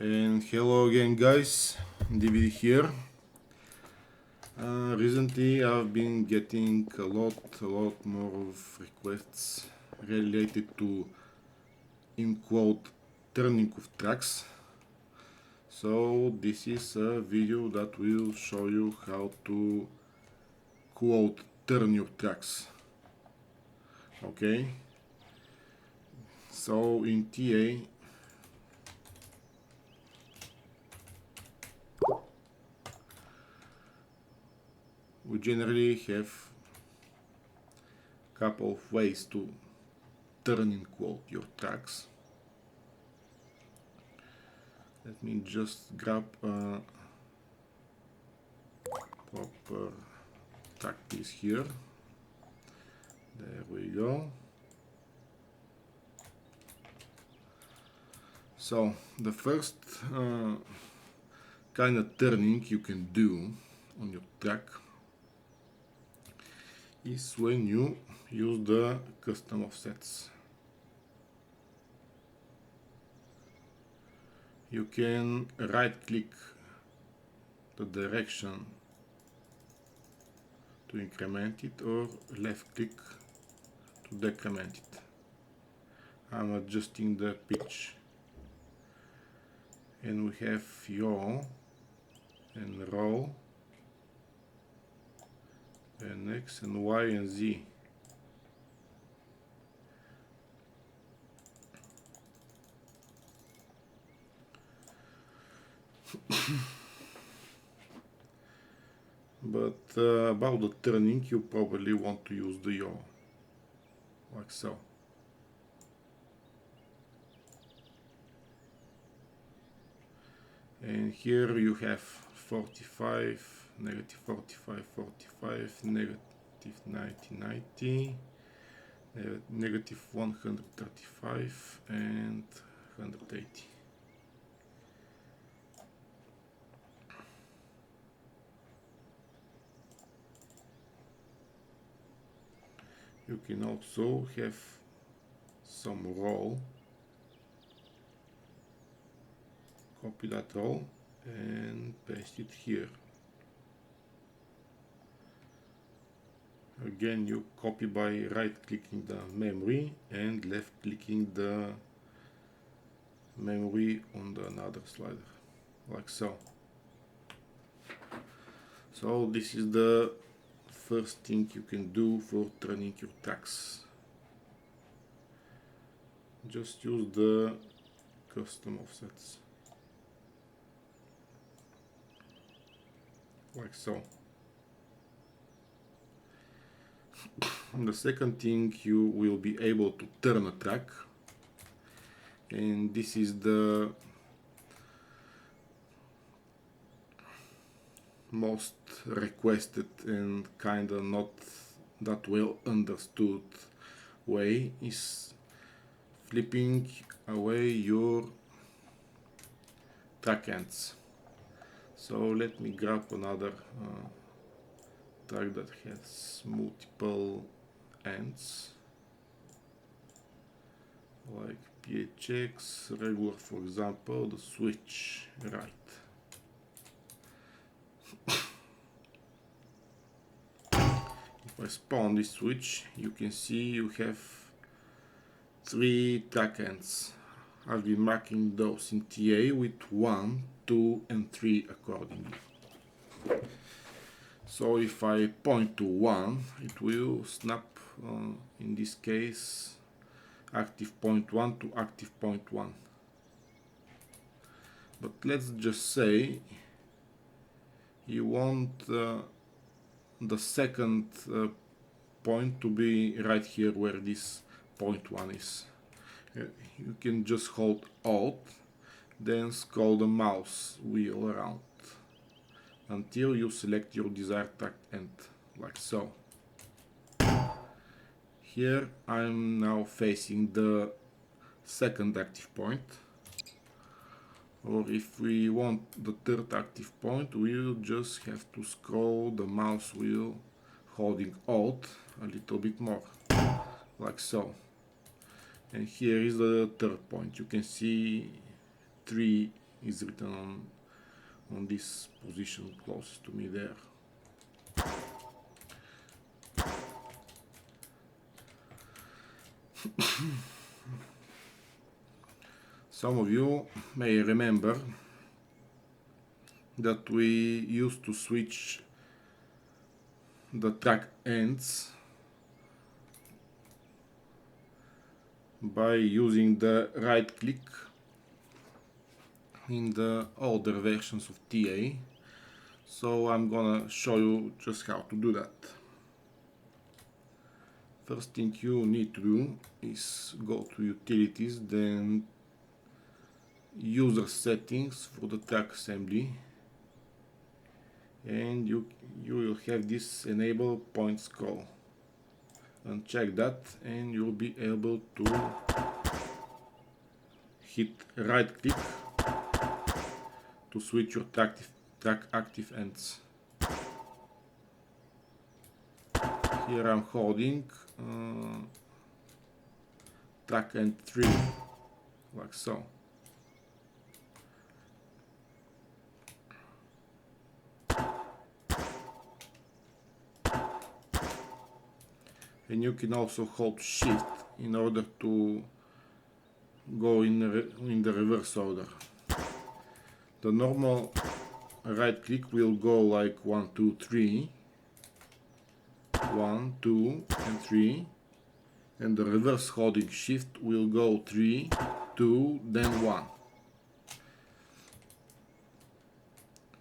And hello again, guys. DVD here. Recently I've been getting a lot more of requests related to, in quote, turning of tracks. So this is a video that will show you how to, quote, turn your tracks. Okay. So in TA we generally have a couple of ways to turn, in quote, your tracks. Let me just grab a proper track piece here. There we go. So the first kind of turning you can do on your track is when you use the custom offsets. You can right click the direction to increment it or left click to decrement it. I'm adjusting the pitch, and we have yaw and roll and X and Y and Z. But about the turning, you probably want to use the yaw, like so. And here you have 45, negative 45, 45, negative 90, 90, negative 135 and 180. You can also have some roll. Copy that roll and paste it here. Again, you copy by right clicking the memory and left clicking the memory on the another slider, like so. So this is the first thing you can do for turning your tracks. Just use the custom offsets, like so. The second thing, you will be able to turn a track, and this is the most requested and kinda not that well understood way, is flipping away your track ends. So let me grab another track that has multiple ends, like PHX, regular for example, the switch right. If I spawn this switch, you can see you have 3 track ends. I've been marking those in TA with 1, 2 and 3 accordingly. So if I point to 1, it will snap, in this case, active point 1 to active point 1. But let's just say you want the second point to be right here where this point 1 is. You can just hold Alt, then scroll the mouse wheel around until you select your desired track end, like so. Here I'm now facing the second active point, or if we want the third active point, we'll just have to scroll the mouse wheel holding Alt a little bit more, like so. And here is the third point. You can see 3 is written on this position closest to me there. Some of you may remember that we used to switch the track ends by using the right click in the older versions of TA. So I'm gonna show you just how to do that. First thing you need to do is go to utilities, then user settings for the track assembly, and you will have this enable point scroll. Uncheck that and you'll be able to hit right click to switch your track active ends. Here I'm holding track end 3, like so. And you can also hold shift in order to go in the reverse order. The normal right click will go like 1, 2, 3, 1, 2 and 3, and the reverse holding shift will go 3, 2, then 1.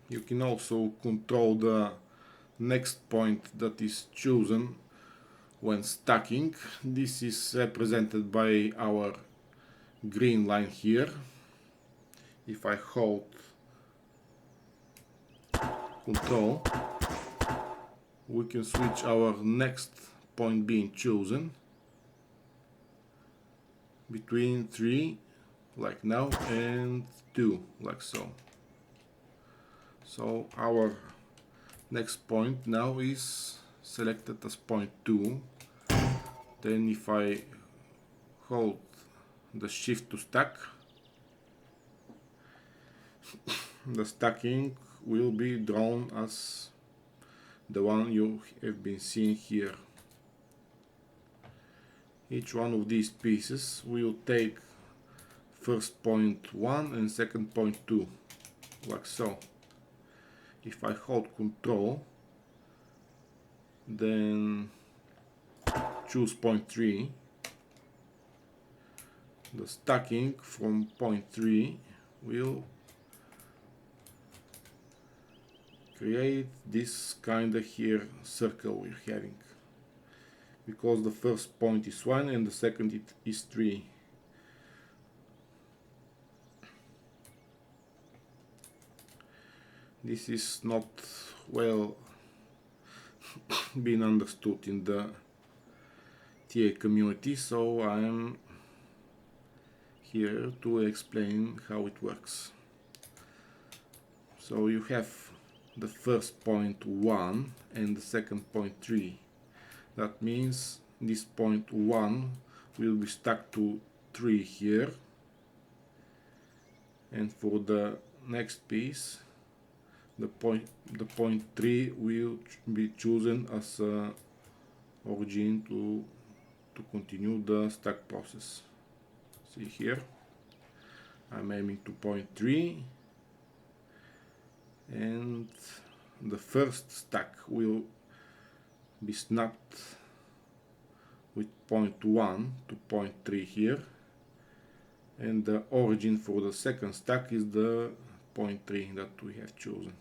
You can also control the next point that is chosen when stacking. This is represented by our green line here. If I hold Control, we can switch our next point being chosen between 3, like now, and 2, like so. So our next point now is selected as point 2. Then if I hold the shift to stack, the stacking will be drawn as the one you have been seeing here. Each one of these pieces will take first point 1 and second point 2, like so. If I hold Control, then choose point 3, the stacking from point 3 will create this kinda here circle we're having, because the first point is 1 and the second is 3. This is not well being understood in the TA community, so I'm here to explain how it works. So you have the first point 1 and the second point 3. That means this point 1 will be stuck to 3 here, and for the next piece the point 3 will be chosen as origin to continue the stack process. See here, I'm aiming to point 3, and the first stack will be snapped with point 1 to point 3 here, and the origin for the second stack is the point 3 that we have chosen.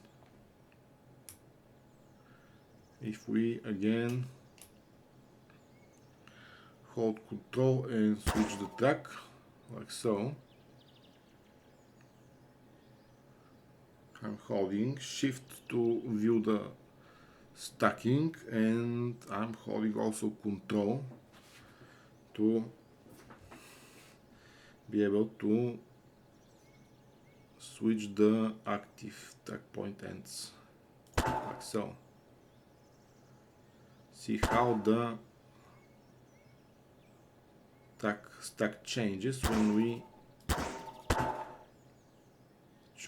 If we again hold Control and switch the track, like so, I'm holding Shift to view the stacking, and I'm holding also Control to be able to switch the active track point ends, like so. See how the track stack changes when we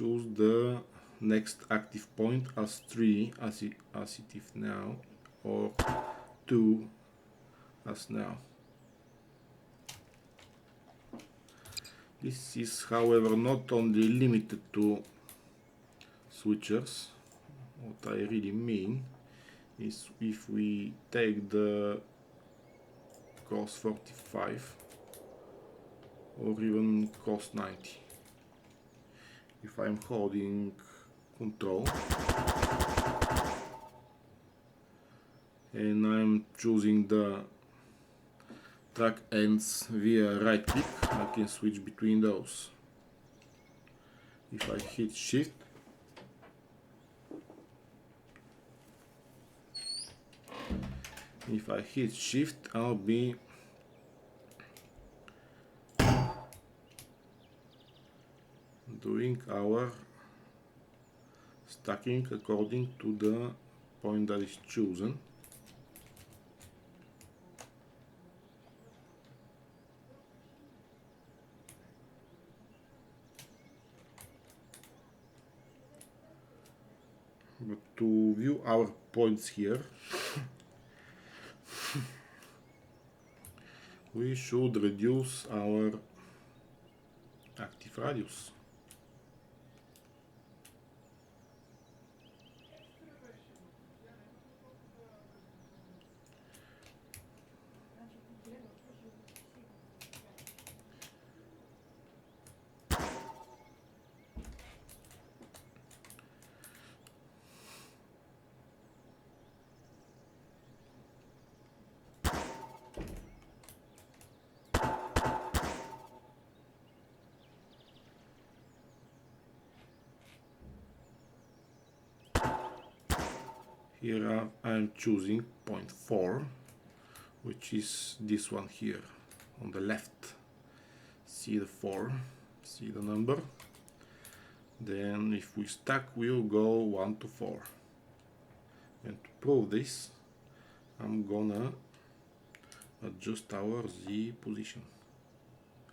choose the next active point as 3 as it is now, or 2 as now. This is, however, not only limited to switchers. What I really mean is if we take the cos 45 or even cos 90, if I'm holding control and I'm choosing the track ends via right click, I can switch between those. If I hit shift, I'll be doing our stacking according to the point that is chosen. But to view our points here, we should reduce our active radius. Here I'm choosing point 4, which is this one here on the left. See the 4, see the number. Then if we stack, we'll go 1 to 4. And to prove this, I'm gonna adjust our Z position,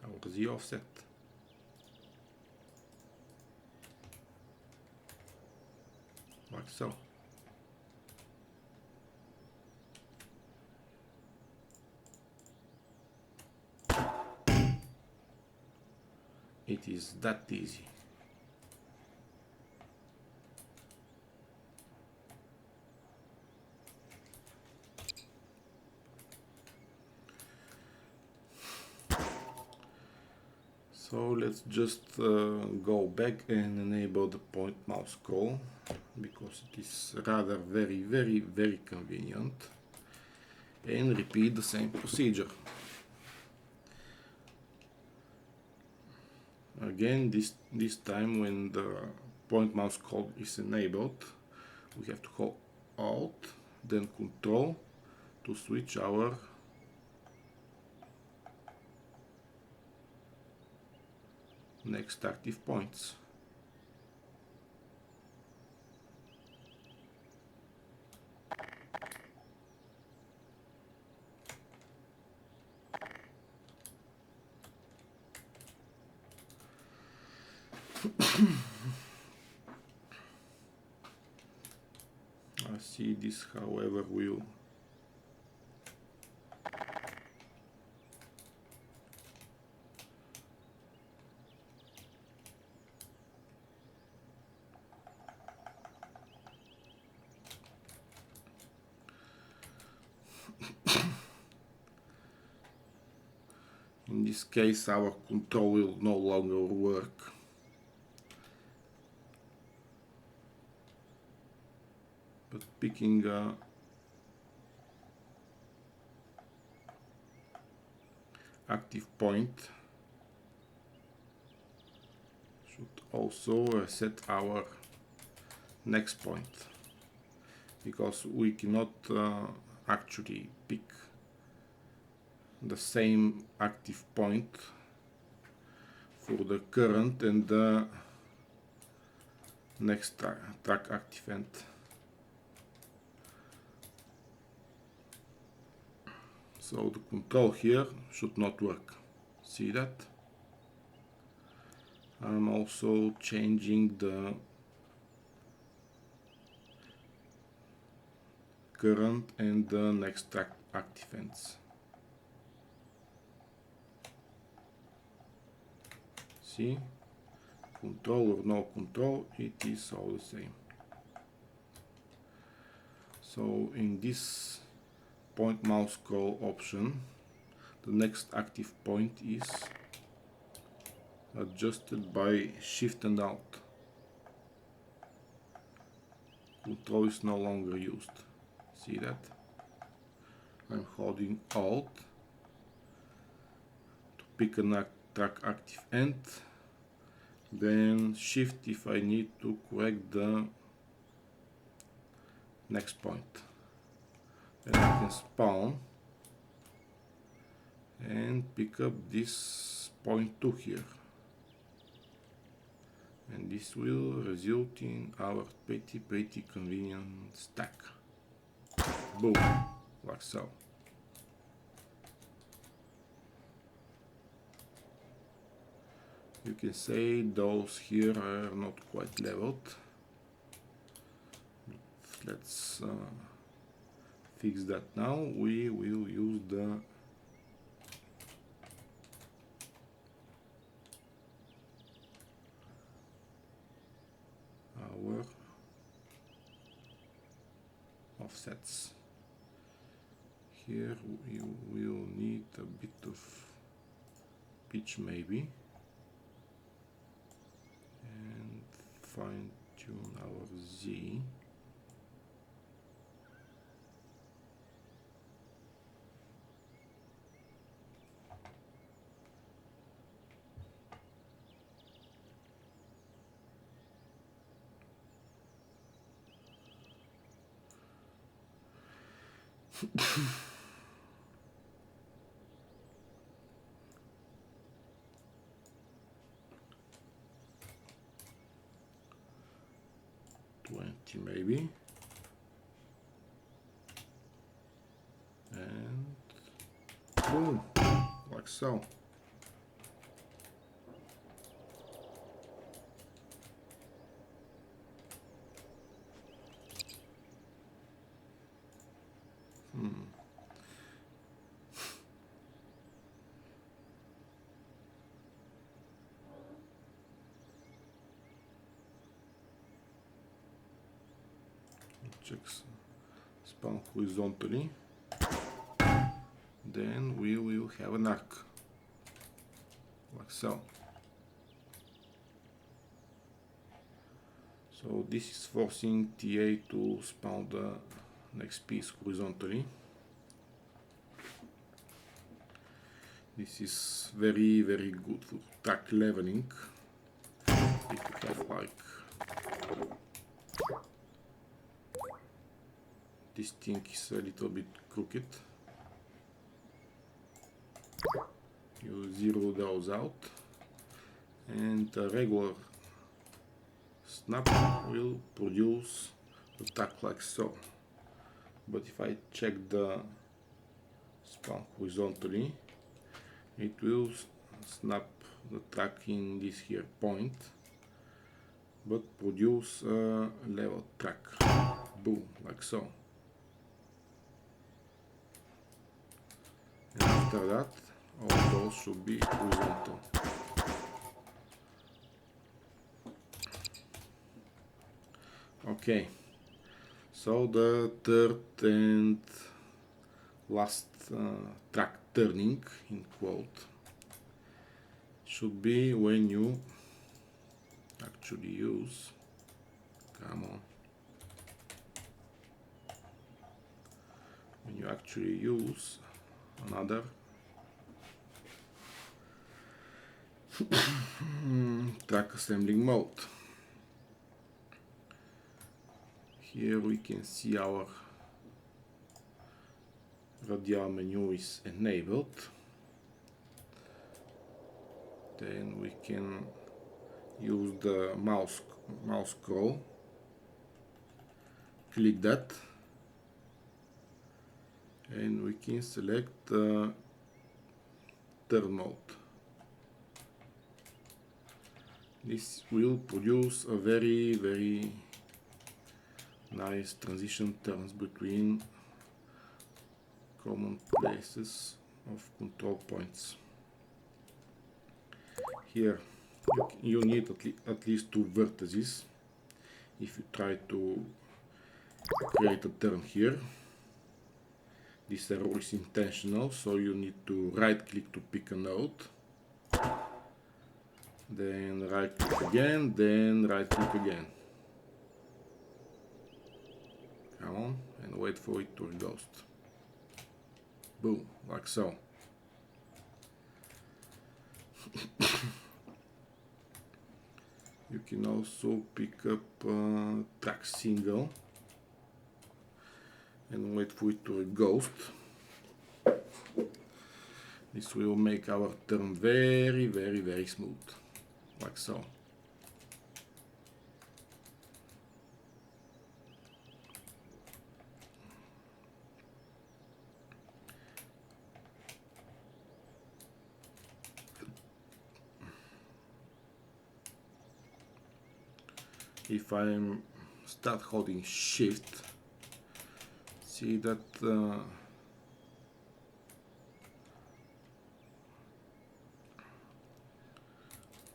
our Z offset. Like so. It is that easy. So let's just go back and enable the point mouse scroll, because it is rather very convenient, and repeat the same procedure. Again, this time when the point mouse scroll is enabled, we have to hold Alt, then Control to switch our next active points. I see this, however, will in this case our control will no longer work. But picking a active point should also set our next point, because we cannot actually pick the same active point for the current and the next track active end. So the control here should not work. See that? I'm also changing the current and the next active ends. See, control or no control, it is all the same. So in this point mouse scroll option, the next active point is adjusted by Shift and Alt. Control is no longer used. See that? I'm holding Alt to pick a track active end, then Shift if I need to correct the next point. Then I can spawn and pick up this point 2 here. And this will result in our pretty convenient stack. Boom, like so. You can say those here are not quite leveled. Let's fix that now. We will use the our offsets. Here we will need a bit of pitch maybe, and fine tune our Z. Maybe, and boom, like so. Checks spawn horizontally, then we will have an arc like so. So this is forcing TA to spawn the next piece horizontally. This is very good for track leveling. If you have like this thing is a little bit crooked, you zero those out, and a regular snap will produce a track like so. But if I check the spawn horizontally, it will snap the track in this here point, but produce a level track. Boom, like so. And after that, all those should be horizontal. Okay, so the third and last track turning, in quote, should be when you actually use, come on, when you actually use another track assembling mode. Here we can see our radial menu is enabled. Then we can use the mouse scroll, click that, and we can select the turn mode. This will produce a very nice transition turns between common places of control points. Here you need at least two vertices if you try to create a turn here. This error is intentional, so you need to right click to pick a node, then right click again, then right click again. Come on, and wait for it to ghost. Boom, like so. You can also pick up track single and wait for it to ghost. This will make our turn very smooth, like so. If I start holding shift, see that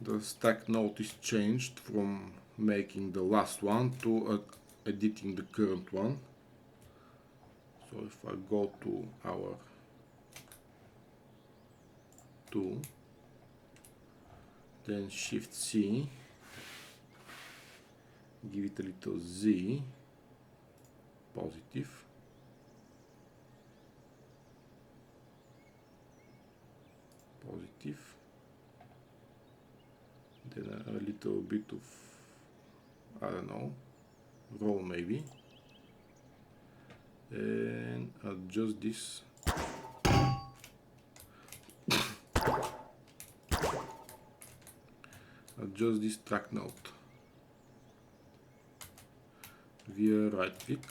the stack node is changed from making the last one to editing the current one. So if I go to our tool, then Shift C, give it a little Z, positive, positive, then a little bit of, I don't know, roll maybe, and adjust this. Adjust this track node via right click.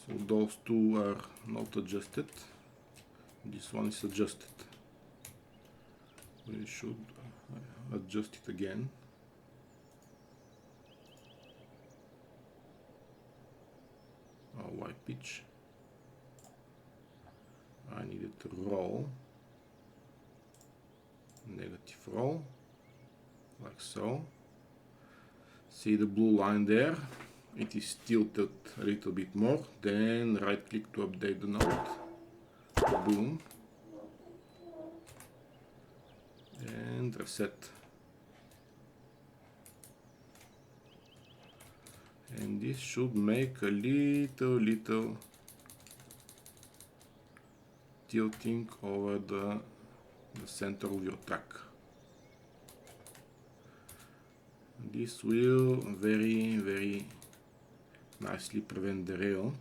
So those two are not adjusted. This one is adjusted. We should adjust it again. White pitch. I needed to roll. Negative roll, like so. See the blue line there? It is tilted a little bit more. Then right click to update the node. Boom. And reset. And this should make a little tilting over the center of your track. This will very nicely prevent the rail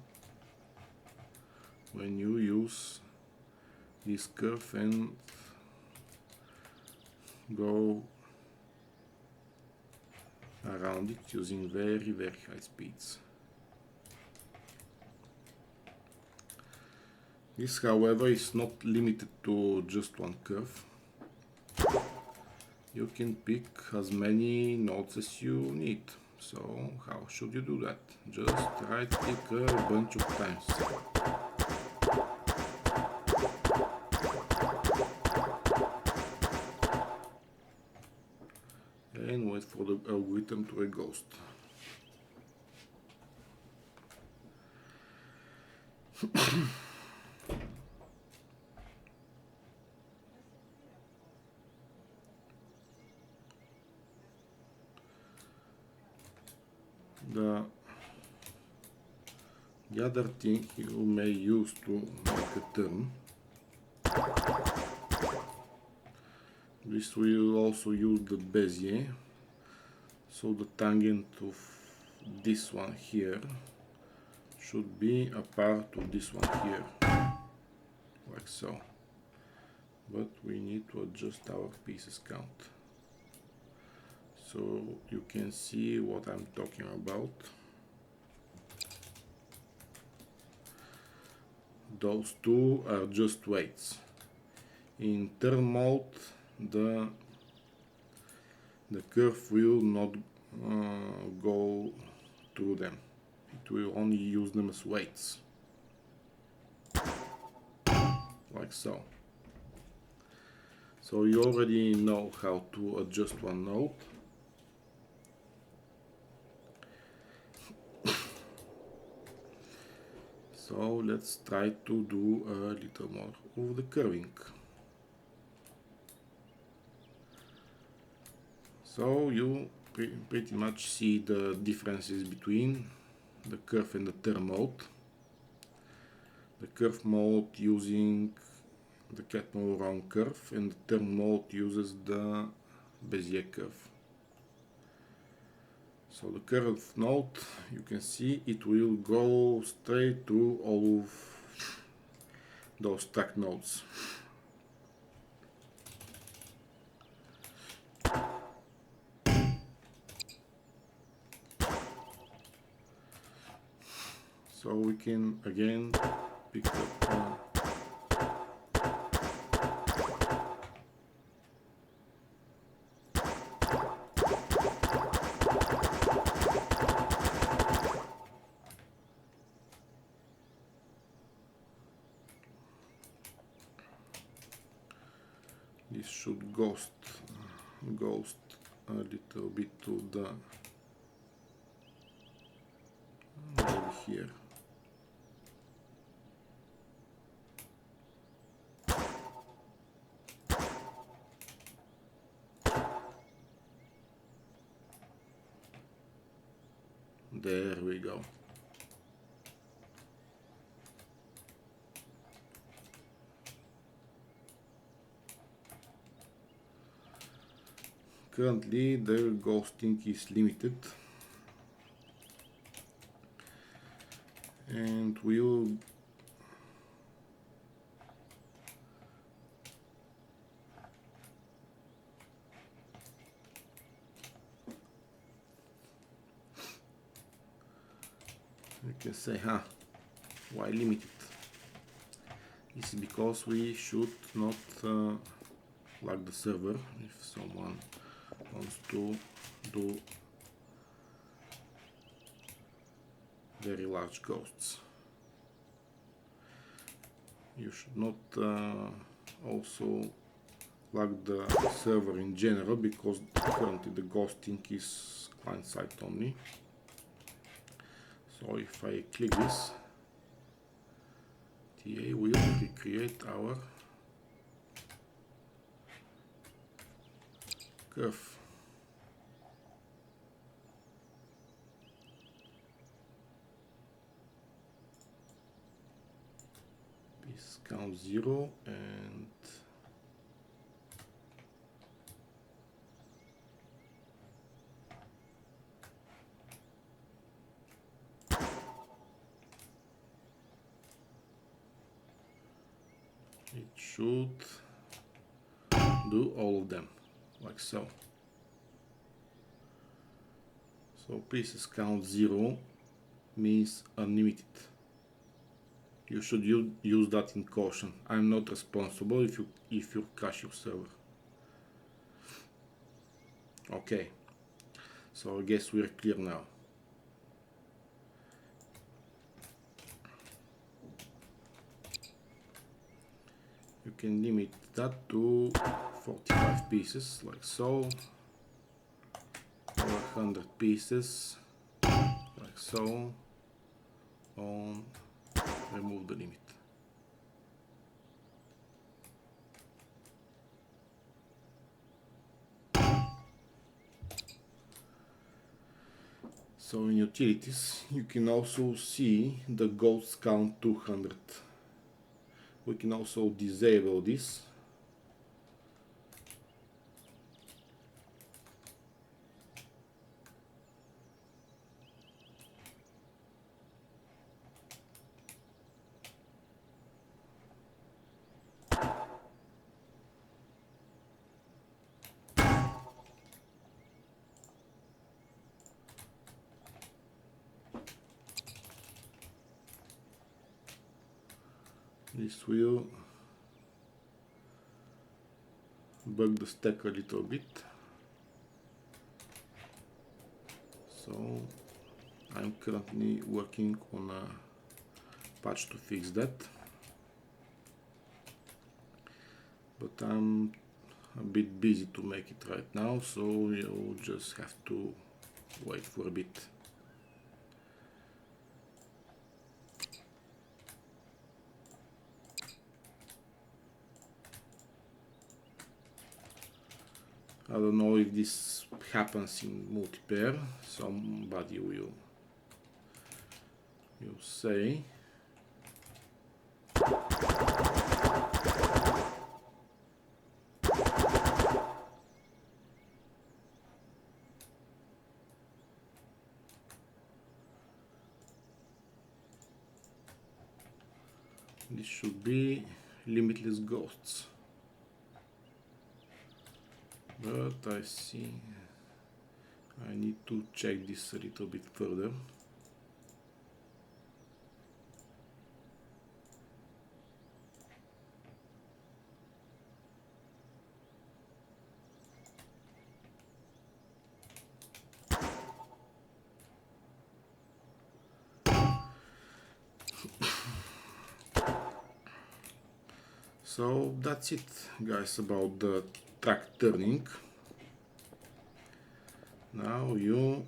when you use this curve and go around it using very high speeds. This, however, is not limited to just one curve. You can pick as many nodes as you need. So how should you do that? Just right click a bunch of times. And wait for the algorithm to ghost. The other thing you may use to make a turn, this will also use the Bezier, so the tangent of this one here should be a part of this one here, like so. But we need to adjust our pieces count so you can see what I'm talking about. Those two are just weights. In turn mode the curve will not go through them. It will only use them as weights, like so. So you already know how to adjust one node. So let's try to do a little more of the curving. So you pretty much see the differences between the curve and the turn mode. The curve mode using the Catmoll-Rom curve, and the turn mode uses the Bezier curve. So the curve node, you can see it will go straight through all of those track nodes. So we can again pick up this should ghost a little bit to the over here. There we go. Currently the ghosting is limited, and we'll you can say, why limit it? It's because we should not lag the server if someone wants to do very large ghosts. You should not also lag the server in general, because currently the ghosting is client side only. So if I click this, TA will recreate our curve. This counts 0 and it should do all of them, like so. So pieces count 0 means unlimited. You should use that in caution. I'm not responsible if you crash your server. Okay, so I guess we're clear now. You can limit that to 45 pieces, like so, or 100 pieces, like so, on remove the limit. So in utilities you can also see the ghosts count 200. We can also disable this. This will bug the stack a little bit. So I'm currently working on a patch to fix that, but I'm a bit busy to make it right now, so you just have to wait for a bit. I don't know if this happens in multiplayer, somebody will say. This should be limitless ghosts, but I see I need to check this a little bit further. So that's it, guys, about the track turning. Now you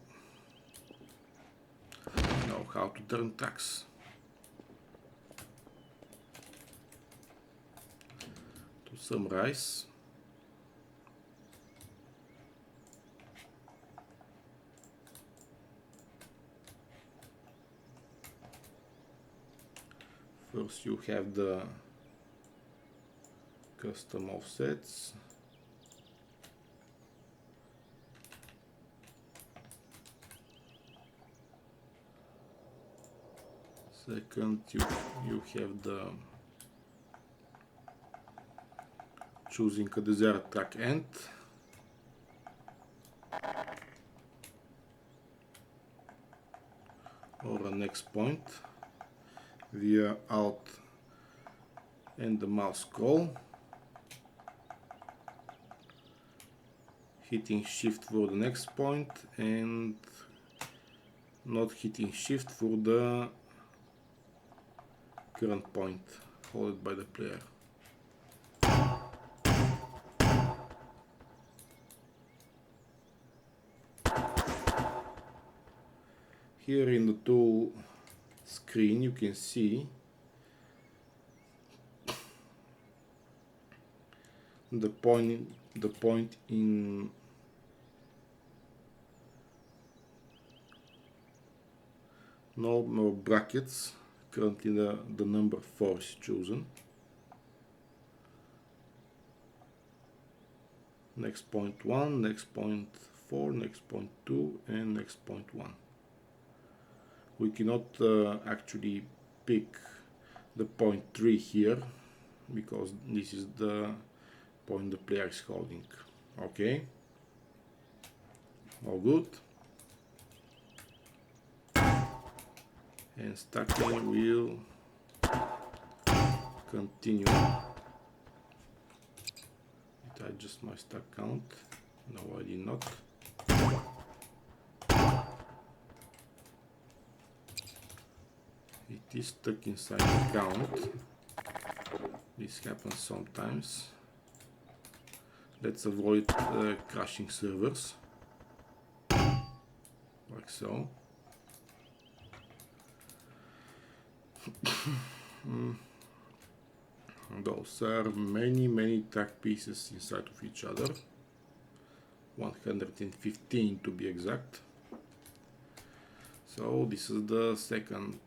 know how to turn tracks. To summarize, first you have the custom offsets. Second, you have the choosing a desired track end. Or a next point via Alt and the mouse scroll. Hitting Shift for the next point and not hitting Shift for the current point held by the player. Here in the tool screen you can see the point in normal brackets. Currently the number 4 is chosen. Next point 1, next point 4, next point 2 and next point 1. We cannot actually pick the point 3 here because this is the point the player is holding. Okay, all good. And stacking will continue. Did I adjust my stack count? No, I did not. It is stuck inside the count. This happens sometimes. Let's avoid crashing servers, like so. Those are many track pieces inside of each other, 115 to be exact. So this is the second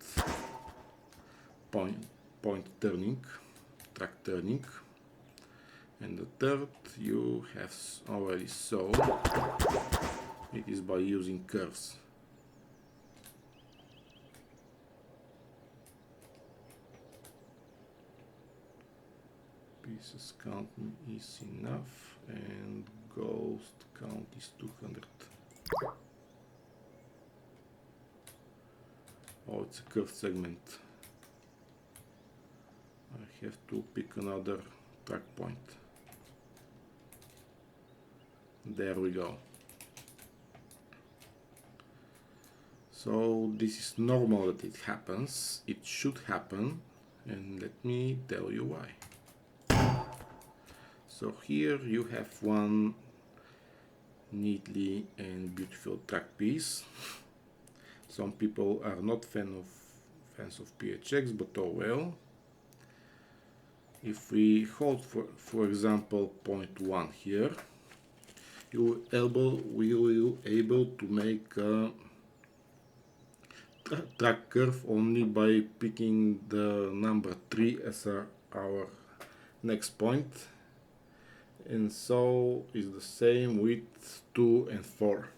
point turning, track turning, and the third you have already saw. It is by using curves. Pieces count is enough and ghost count is 200. Oh, it's a curved segment. I have to pick another track point. There we go. So this is normal that it happens. It should happen, and let me tell you why. So here you have one neatly and beautiful track piece. Some people are not fans of PHX, but oh well. If we hold for example point 1 here, we will able to make a track curve only by picking the number 3 as our next point, and so is the same with 2 and 4.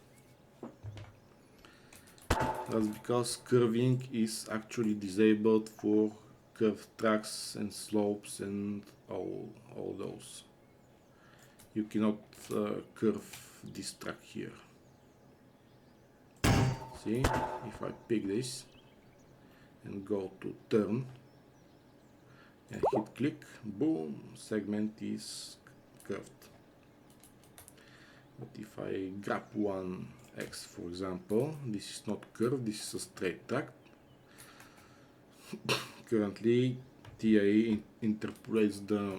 That's because curving is actually disabled for curved tracks and slopes and all those. You cannot curve this track here. See, if I pick this and go to turn and hit click, boom, segment is curved. But if I grab one X, for example, this is not curved, this is a straight track. Currently TIA interpolates the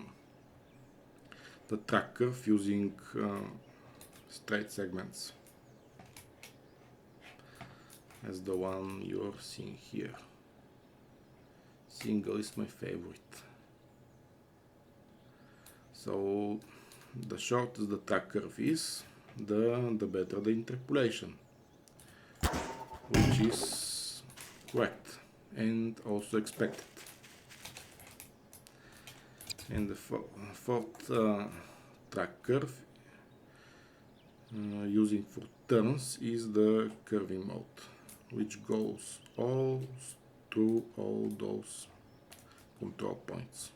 track curve using straight segments, as the one you're seeing here. Single is my favorite. So the shorter the track curve is, the better the interpolation, which is correct and also expected. And the fourth track curve using for turns is the curving mode, which goes all through all those control points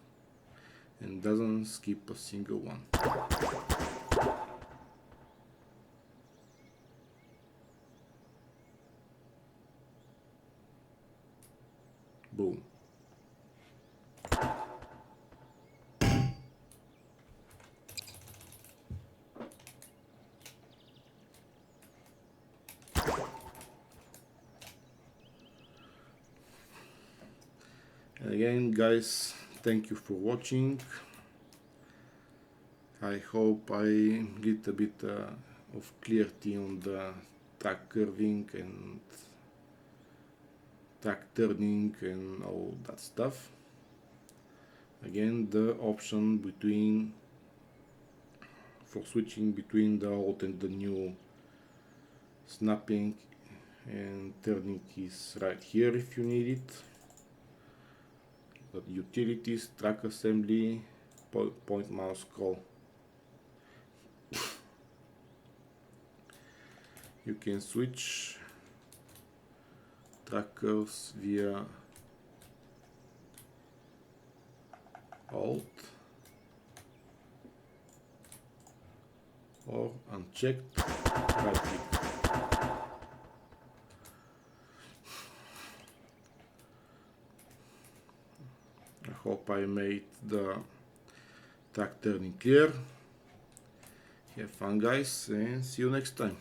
and doesn't skip a single one. Boom. And again, guys, thank you for watching. I hope I get a bit of clarity on the track curving and track turning and all that stuff. Again, the option for switching between the old and the new snapping and turning is right here if you need it. But utilities, track assembly, point mouse scroll. You can switch track curves via Alt or unchecked right click. I hope I made the track turning clear. Have fun, guys, and see you next time.